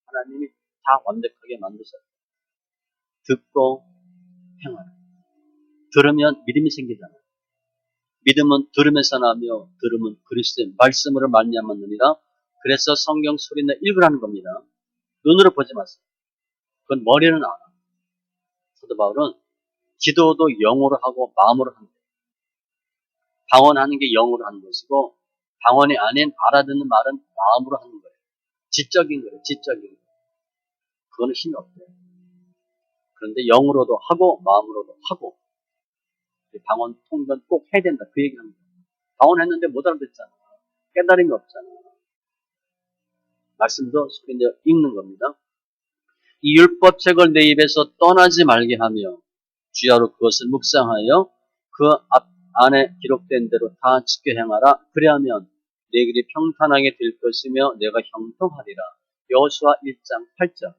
하나님이 다 완벽하게 만드셨다. 듣고 행하라. 들으면 믿음이 생기잖아요. 믿음은 들으면서 나며 들으면 그리스도의 말씀으로 말미암았느니라. 그래서 성경 소리내 읽으라는 겁니다. 눈으로 보지 마세요. 그건 머리는 알아. 사도 바울은 기도도 영어로 하고 마음으로 하는 거예요. 방언하는 게 영어로 하는 것이고 방언이 아닌 알아듣는 말은 마음으로 하는 거예요. 지적인 거예요. 지적인 거예요. 그거는 힘이 없대요. 그런데 영으로도 하고 마음으로도 하고 방언 통변 꼭 해야 된다. 그 얘기하는 거예요. 방언했는데 못 알아듣잖아. 깨달음이 없잖아. 말씀도 소리내 읽는 겁니다. 이 율법책을 내 입에서 떠나지 말게 하며 주야로 그것을 묵상하여 그 안에 기록된 대로 다 지켜 행하라. 그리하면 내 길이 평탄하게 될 것이며 내가 형통하리라. 여호수아 1장 8절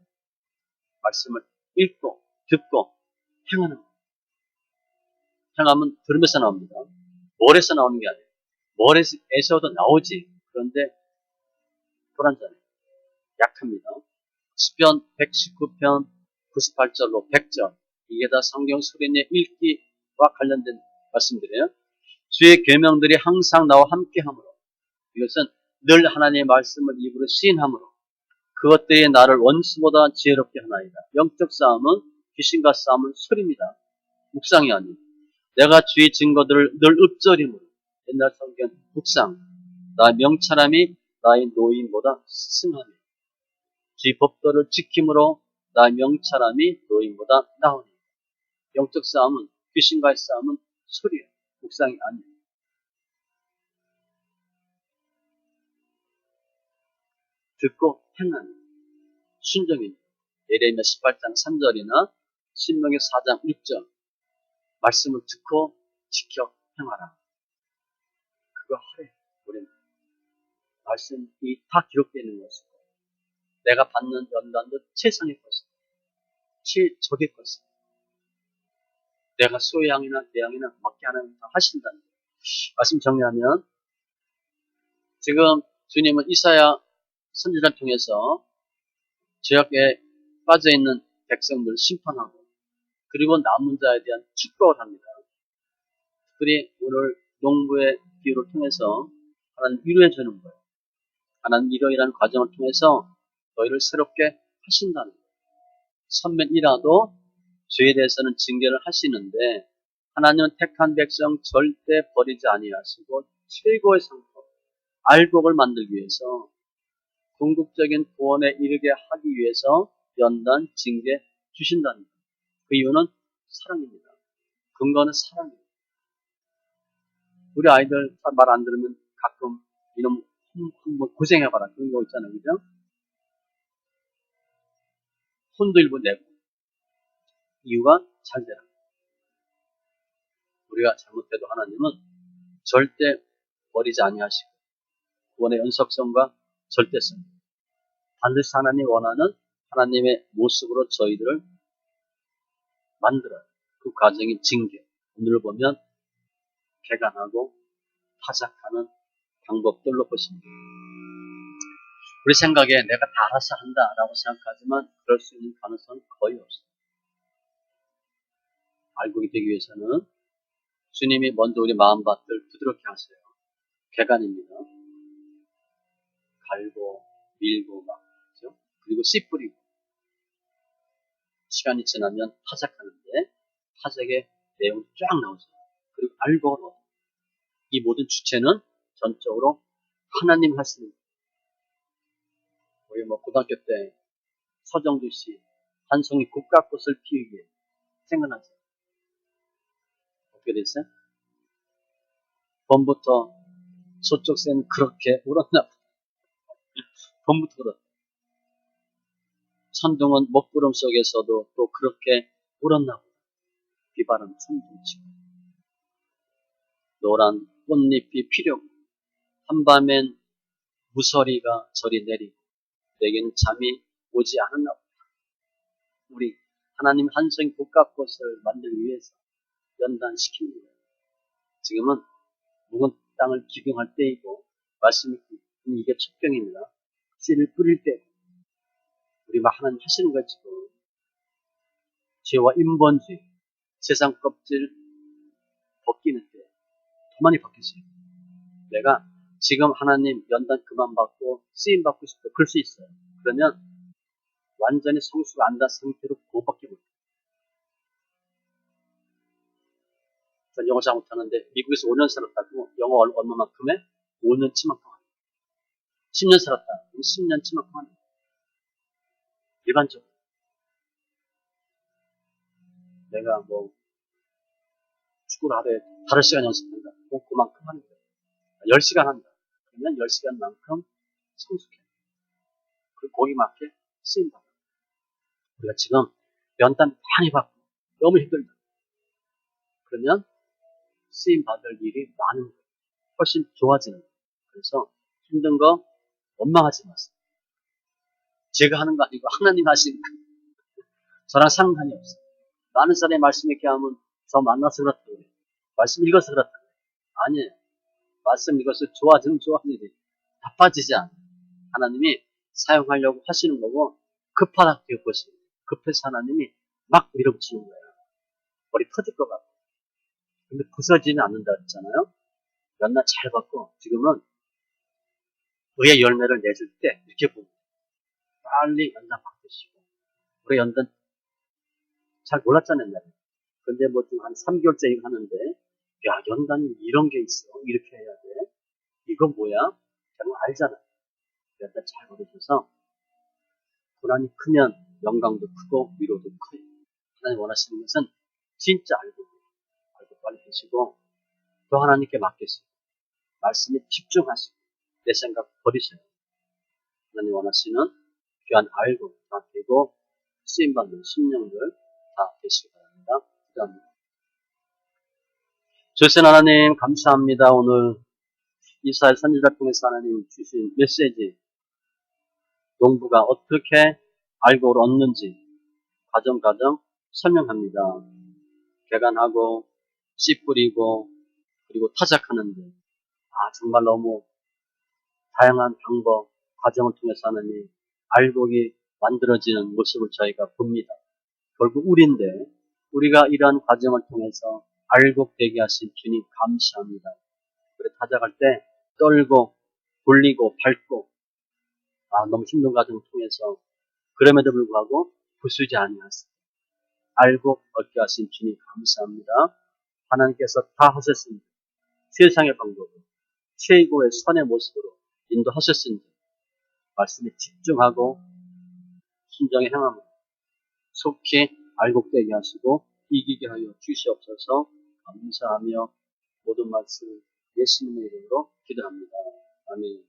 말씀을 읽고 듣고 행하는 거예요. 행하면 들으면서 나옵니다. 머리에서 나오는 게 아니에요. 머리에서도 나오지. 그런데 불안전해요. 약합니다. 시편 119편 98절로 100절 이게 다 성경 소리내 읽기와 관련된 말씀들이에요. 주의 계명들이 항상 나와 함께하므로 이것은 늘 하나님의 말씀을 입으로 시인하므로 그것들이 나를 원수보다 지혜롭게 하나이다. 영적 싸움은 귀신과 싸움은 소리입니다. 묵상이 아니에요. 내가 주의 증거들을 늘 읊조림으로 옛날 성경 묵상 나의 명철함이 나의 노임보다 승하며 주의 법도를 지킴으로 나의 명철함이 노임보다 나으니 영적 싸움은 귀신과의 싸움은 소리예요. 묵상이 아니에요. 듣고 행하는 순종입니다. 예레미야 18장 3절이나 신명기 4장 6절 말씀을 듣고 지켜 행하라. 그거 하래. 우리는 말씀이 다 기록되어 있는 것이고 내가 받는 연단도 최상의 것이고 최적의 것이고 내가 소양이나 대양이나 맞게 하는 다 하신다는 거예요. 말씀 정리하면 지금 주님은 이사야 선지자를 통해서 죄악에 빠져있는 백성들을 심판하고 그리고 남은 자에 대한 축복을 합니다. 특별히 오늘 농부의 비유를 통해서 하나님 위로해 주는 거예요. 하나님 이러이러한 과정을 통해서 너희를 새롭게 하신다는 거예요. 선면이라도 죄에 대해서는 징계를 하시는데 하나님은 택한 백성 절대 버리지 아니하시고 최고의 상품 알곡을 만들기 위해서 궁극적인 구원에 이르게 하기 위해서 연단, 징계 주신다는 거예요. 그 이유는 사랑입니다. 근거는 사랑이에요. 우리 아이들 말 안 들으면 가끔 이놈 한번 고생해봐라 그런 거 있잖아요. 그죠? 혼도 일부 내고 이유가 잘 되라. 우리가 잘못해도 하나님은 절대 버리지 아니하시고 구원의 연속성과 절대성 반드시 하나님이 원하는 하나님의 모습으로 저희들을 만들어요. 그 과정이 징계. 오늘 보면 개간하고 타작하는 방법들로 보십니다. 우리 생각에 내가 다 알아서 한다라고 생각하지만 그럴 수 있는 가능성은 거의 없어요. 알곡이 되기 위해서는 주님이 먼저 우리 마음밭을 부드럽게 하세요. 개간입니다. 갈고 밀고 막 그렇죠? 그리고 씨 뿌리고 시간이 지나면 타작하는데 타작의 내용이 쫙 나오죠. 그리고 알고 이 모든 주체는 전적으로 하나님 하시는. 우리 고등학교 때 서정주 씨 한 송이 국화꽃을 피우기에 생각나죠? 어떻게 됐어요? 봄부터 저쪽 새는 그렇게 울었나 보다. 봄부터 울었다. 천둥은 먹구름 속에서도 또 그렇게 울었나 보다. 비바람 천둥치고 노란 꽃잎이 피려고 한밤엔 무서리가 저리 내리고 내게는 잠이 오지 않았나 보다. 우리 하나님 한송이 국화꽃을 만들기 위해서 연단시키는 거예요. 지금은 묵은 땅을 기경할 때이고 말씀이 이게 촛병입니다. 씨를 뿌릴 때 우리 하나님 하시는 걸 지금 죄와 인본주의 세상 껍질 벗기는 때 더 많이 벗겼어요. 내가 지금 하나님 연단 그만 받고 쓰임 받고 싶어 그럴 수 있어요. 그러면 완전히 성수가 안 된 상태로 못 받게 못해요. 전 영어 잘 못하는데 미국에서 5년 살았다고 영어 얼마만큼 해? 5년치만큼 합니다. 10년 살았다. 10년치만큼 합니다. 일반적으로. 내가 축구를 하루에 5시간 연습한다. 그만큼 하는 거예요. 10시간 한다. 그러면 10시간만큼 성숙해. 그리고 거기 맞게 쓰임받아. 우리가 지금 연단 많이 받고 너무 힘들다. 그러면 쓰임받을 일이 많은 거예요. 훨씬 좋아지는 거예요. 그래서 힘든 거 원망하지 마세요. 제가 하는 거 아니고 하나님 하시는 거예요. 저랑 상관이 없어요. 많은 사람이 말씀 이렇게 하면 저 만나서 그렇다고 그래요. 말씀 읽어서 그렇다고 그래요. 아니에요. 말씀 읽어서 좋아지는 일이 나빠지지 않아요. 하나님이 사용하려고 하시는 거고 급하다고 보시는 거예요. 급해서 하나님이 막 밀어붙이는 거예요. 머리 터질 것 같고. 근데 부서지는 않는다 그랬잖아요. 연나 잘 받고 지금은 의의 열매를 내줄 때 이렇게 보면 빨리 연단 받으시고 우리 연단 잘 몰랐잖아요. 근데 좀 한 3개월째 이거 하는데 야 연단이 이런 게 있어. 이렇게 해야 돼. 이건 뭐야? 정말 알잖아요. 연단 잘 받으셔서 고난이 크면 영광도 크고 위로도 커요. 하나님 원하시는 것은 진짜 알고 빨리 되시고 또 하나님께 맡기시고 말씀에 집중하시고 내 생각 버리셔요. 하나님 원하시는 귀한 알고 맡기고 쓰임받는 심령들 다 되시기 바랍니다. 기도합니다. 주신 하나님 감사합니다. 오늘 이스라엘 선지자를 통해서 하나님 주신 메시지 농부가 어떻게 알고를 얻는지 과정 설명합니다. 개간하고 씨 뿌리고 그리고 타작하는데 정말 너무 다양한 방법 과정을 통해서 하나님 알곡이 만들어지는 모습을 저희가 봅니다. 결국 우리가 이러한 과정을 통해서 알곡되게 하신 주님 감사합니다. 그래 타작할 때 떨고 돌리고 밟고 너무 힘든 과정을 통해서 그럼에도 불구하고 부수지 아니하시고 알곡 얻게 하신 주님 감사합니다. 하나님께서 다 하셨습니다. 세상의 방법으로 최고의 선의 모습으로 인도하셨습니다. 말씀에 집중하고 순정에 행함으로 속히 알곡되게 하시고 이기게 하여 주시옵소서. 감사하며 모든 말씀 예수님의 이름으로 기도합니다. 아멘.